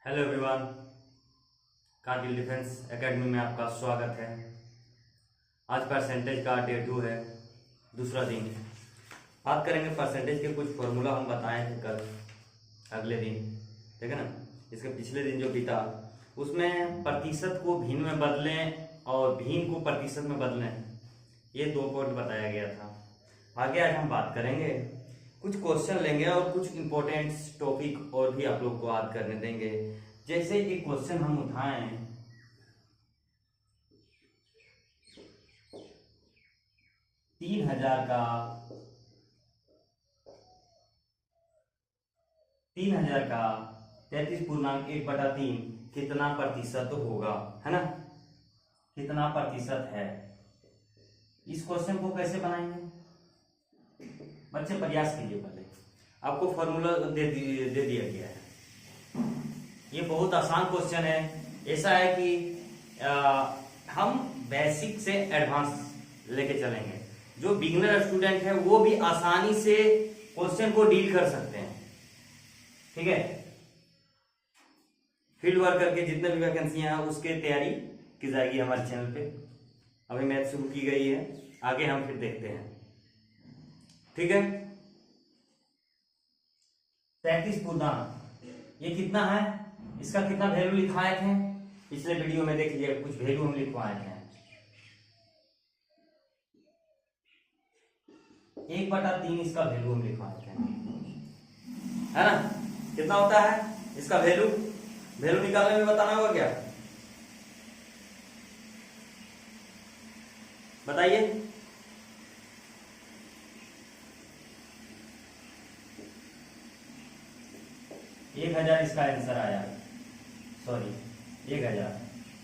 Hello everyone, Kargil defence academy में आपका स्वागत है। आज परसेंटेज का डे 2 है, दूसरा दिन। बात करेंगे परसेंटेज के कुछ फॉर्मूला हम बताए थे कल अगले दिन, ठीक है ना। इसके पिछले दिन जो बीता उसमें प्रतिशत को भिन्न में बदलें और भिन्न को प्रतिशत में बदलें, ये 2 पॉइंट बताया गया था। आगे आज हम बात करेंगे, कुछ क्वेश्चन लेंगे और कुछ इंपॉर्टेंट टॉपिक और भी आप लोग को याद करने देंगे। जैसे एक क्वेश्चन हम उठाएं, तीन हजार का 33.1/3 कितना प्रतिशत होगा, है ना। कितना प्रतिशत है। इस क्वेश्चन को कैसे बनाएंगे बच्चे, प्रयास कीजिए। पहले आपको फॉर्मूला दे दिया गया है। ये बहुत आसान क्वेश्चन है। ऐसा है कि हम बेसिक से एडवांस लेके चलेंगे। जो बिगिनर स्टूडेंट है वो भी आसानी से क्वेश्चन को डील कर सकते हैं, ठीक है। फील्ड वर्क करके जितने भी वैकेंसियां हैं उसके तैयारी की जाएगी हमारे चैनल पे। अभी मैथ शुरू की गई है, आगे हम फिर देखते हैं, ठीक है। 33 पूर्णांक ये कितना है, इसका कितना वैल्यू लिखवाए थे पिछले वीडियो में, देख लीजिए कुछ वैल्यू हम लिखवाए थे। 1/3 इसका वैल्यू हम लिखवाए थे, है ना। कितना होता है इसका वैल्यू निकालने में बताना होगा क्या, बताइए। एक 1000 इसका आंसर आया, सॉरी 1000।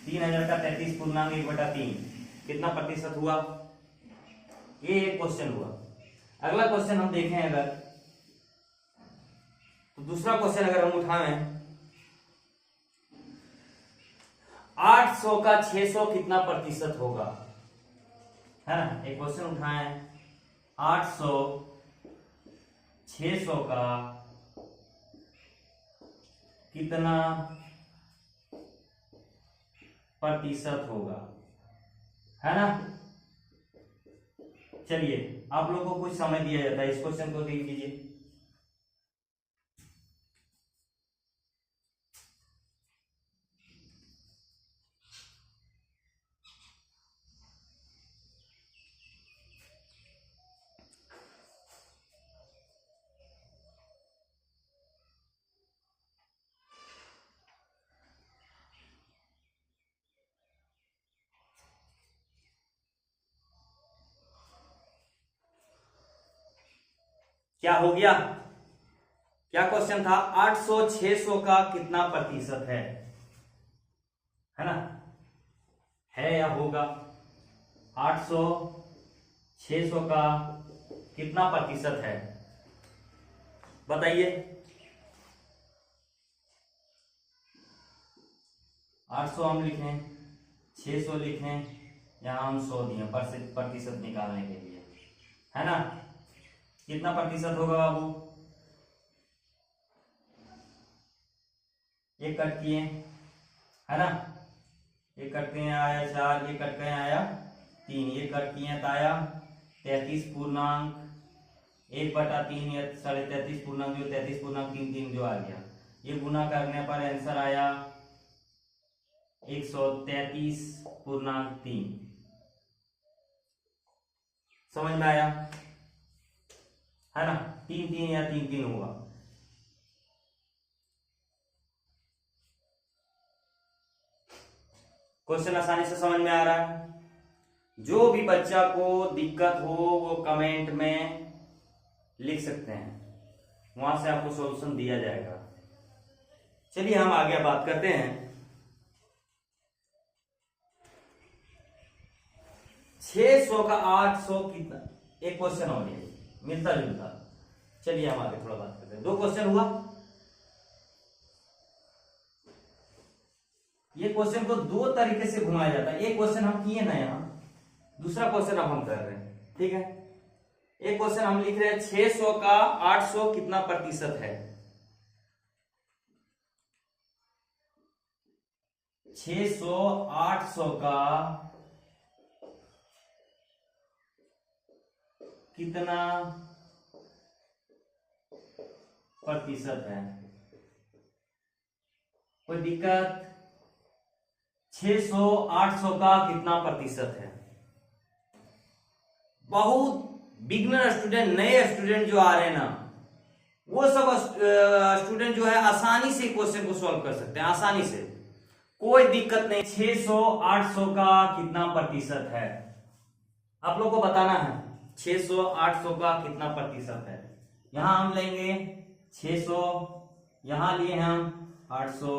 3000 का 33.1/3 कितना प्रतिशत हुआ, ये एक क्वेश्चन हुआ। अगला क्वेश्चन हम देखें अगर, तो दूसरा क्वेश्चन अगर हम उठाएं, 800 का 600 कितना प्रतिशत होगा, है ना। एक क्वेश्चन उठाएं, 800 600 का कितना प्रतिशत होगा, है ना। चलिए आप लोगों को कुछ समय दिया जाता है, इस क्वेश्चन को देख लीजिए। क्या हो गया, क्या क्वेश्चन था, 800 600 का कितना प्रतिशत है ना, है या होगा। 800 600 का कितना प्रतिशत है, बताइए। 800 हम लिखें, 600 लिखें, यहां हम 100 दिए प्रतिशत निकालने के लिए, है ना। कितना प्रतिशत होगा बाबू, एक कट किए, है ना। एक कट किए आया 4, एक कट किए आया 3, एक कट किए तो आया 33.1/3 या 33.5 जो 33.33 जो आ गया, ये गुना करने पर आंसर आया 133.3। समझ में आया, है ना। 3 या 3 हुआ। क्वेश्चन आसानी से समझ में आ रहा है। जो भी बच्चा को दिक्कत हो वो कमेंट में लिख सकते हैं, वहां से आपको सॉल्यूशन दिया जाएगा। चलिए हम आगे बात करते हैं। 600 का 800 कितना, एक क्वेश्चन हो गया मिलता जुलता। चलिए हम आगे थोड़ा बात करते हैं। 2 क्वेश्चन हुआ। ये क्वेश्चन को 2 तरीके से घुमाया जाता है। एक क्वेश्चन हम किए ना यहां, दूसरा क्वेश्चन अब हम कर रहे हैं, ठीक है। एक क्वेश्चन हम लिख रहे हैं 600 का 800 कितना प्रतिशत है। 600 800 का कितना प्रतिशत है? कोई दिक्कत? 600 800 का कितना प्रतिशत है? बहुत बिगनर स्टूडेंट, नए स्टूडेंट जो आ रहे हैं ना, वो सब स्टूडेंट जो है आसानी से क्वेश्चन को सॉल्व कर सकते हैं, आसानी से, कोई दिक्कत नहीं। 600 800 का कितना प्रतिशत है आप लोग को बताना है। 600 800 का कितना प्रतिशत है? यहां हम लेंगे 600, यहां लिए हम 800,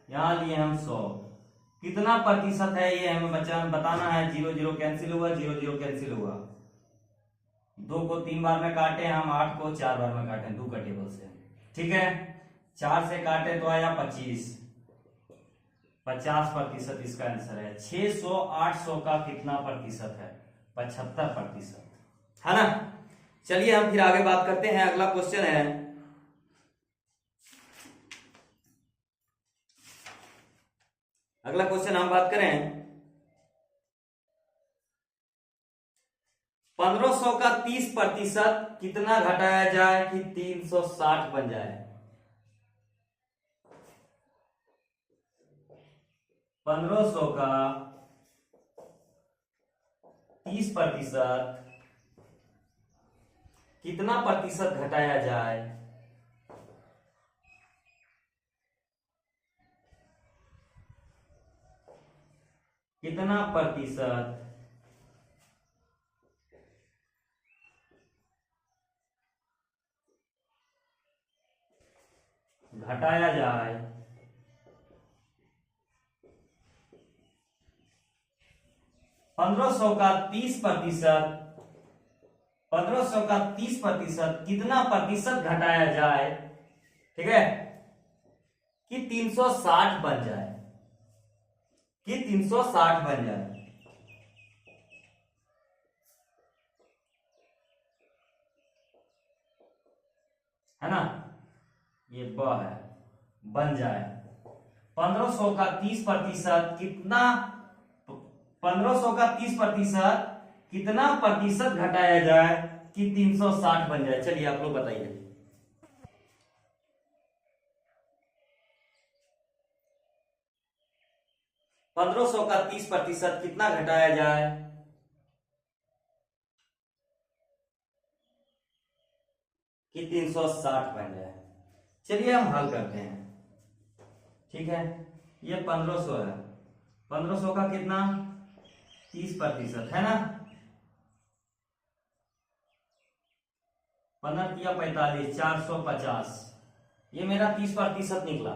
यहां लिए हम 100। कितना प्रतिशत है ये हमें बताना है। 0 0 कैंसिल हुआ, 0 0 कैंसिल हुआ, 2 को 3 बार में काटे हम, 8 को 4 बार में काटे, 2 का टेबल से, ठीक है। 4 से काटे तो आया 25, 50% इसका आंसर है। 600 800 का कितना प्रतिशत है? 75%, है ना। चलिए हम फिर आगे बात करते हैं। अगला क्वेश्चन है, अगला क्वेश्चन हम बात करें 1500 का 30% कितना घटाया जाए कि 360 बन जाए? 1500 का 30% कितना प्रतिशत घटाया जाए? कितना प्रतिशत घटाया जाए? 1500 का 30%, 1500 का 30% कितना प्रतिशत घटाया जाए, ठीक है, कि 360 बन जाए, कि 360 बन जाए, है ना। ये ब है, बन जाए। 1500 का 30% कितना, 1500 का 30% कितना प्रतिशत घटाया जाए कि 360 बन जाए? चलिए आप लोग बताइए। 1500 का 30% कितना घटाया जाए कि 360 बन जाए? चलिए हम हल करते हैं, ठीक है। ये 1500 है, 1500 का कितना 30% है ना, 15 किया 45, 450, ये मेरा 30% निकला,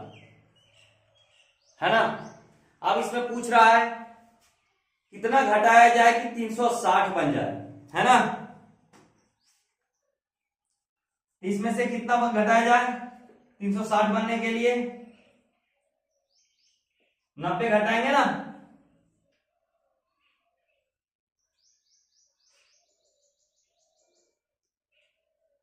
है ना। अब इसमें पूछ रहा है कितना घटाया जाए कि 360 बन जाए, है ना। इसमें से कितना घटाया जाए 360 बनने के लिए? 90 घटाएंगे ना।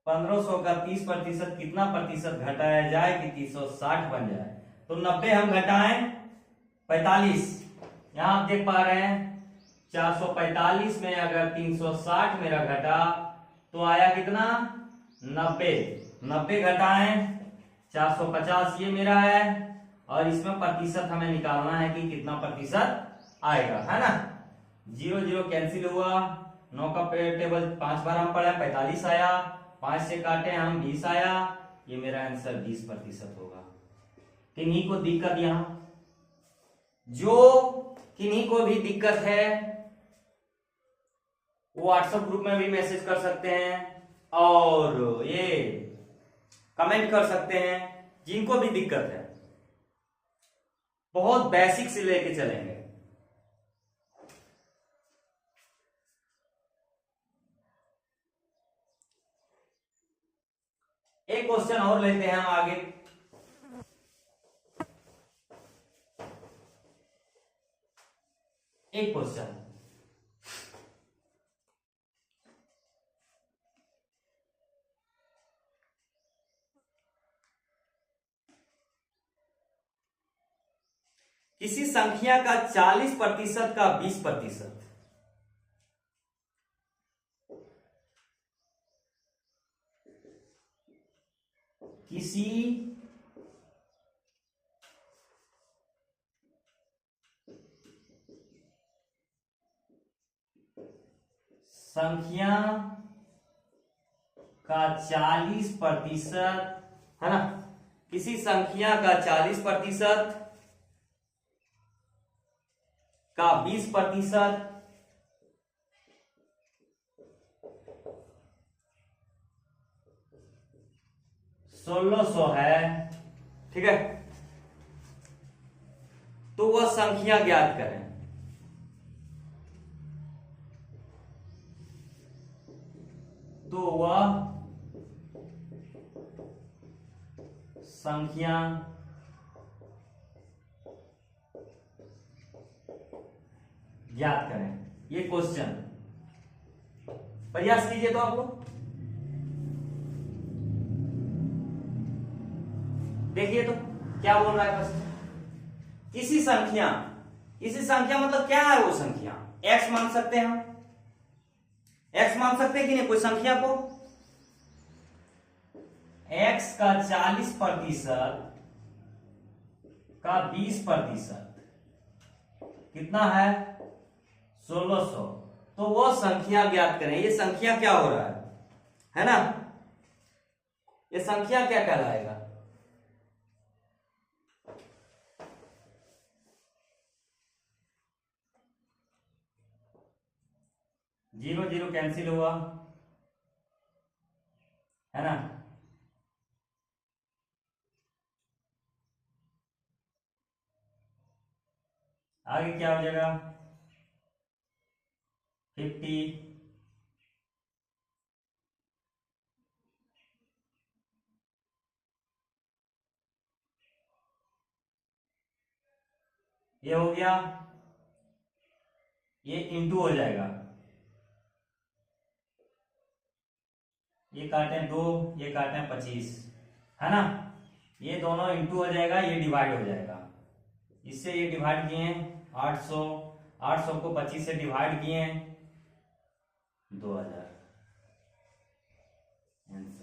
1500 का 30% कितना प्रतिशत घटाया जाए कि 360 बन जाए? तो 90 हम घटाएं 45, यहां आप देख पा रहे हैं 445 में अगर 360 मेरा घटा तो आया कितना 90, 90 घटाएं 450, ये मेरा है, और इसमें प्रतिशत हमें निकालना है कि कितना प्रतिशत आएगा, है ना। 0 0 कैंसिल हुआ, 9 का टेबल 5 बार हम पढ़े, 45 आया, 5 से काटे हम 20 आया, ये मेरा आंसर 20% होगा। किन्हीं को दिक्कत यहां, जो किन्हीं को भी दिक्कत है वो व्हाट्सएप ग्रुप में भी मैसेज कर सकते हैं और ये कमेंट कर सकते हैं। जिनको भी दिक्कत है, बहुत बेसिक से लेके चलेंगे। एक क्वेश्चन और लेते हैं हम आगे। एक क्वेश्चन, किसी संख्या का 40% का 20%। किसी संख्या का 40%, है ना, किसी संख्या का 40% का 20%, 1600 है, ठीक है। तो वह संख्या ज्ञात करें। तो वह संख्या ज्ञात करें। ये क्वेश्चन प्रयास कीजिए तो आप लोग देखिए तो क्या बोल रहा है। बस किसी संख्या मतलब क्या है? वो संख्या x मान सकते हैं हम, x मान सकते हैं कि नहीं? कोई संख्या को x का 40% का 20% कितना है? 1600। तो वो संख्या ज्ञात करें। ये संख्या क्या हो रहा है ना? ये संख्या क्या कहलाएगा? जीरो जीरो कैंसिल हुआ, है ना। आगे क्या हो जाएगा? 50, ये हो गया, ये इंटू हो जाएगा, ये काटे 2, ये काटे 25, है ना। ये दोनों इंटू हो जाएगा, ये डिवाइड हो जाएगा। इससे ये डिवाइड किए 800, 800 को 25 से डिवाइड किए 2000 आंसर।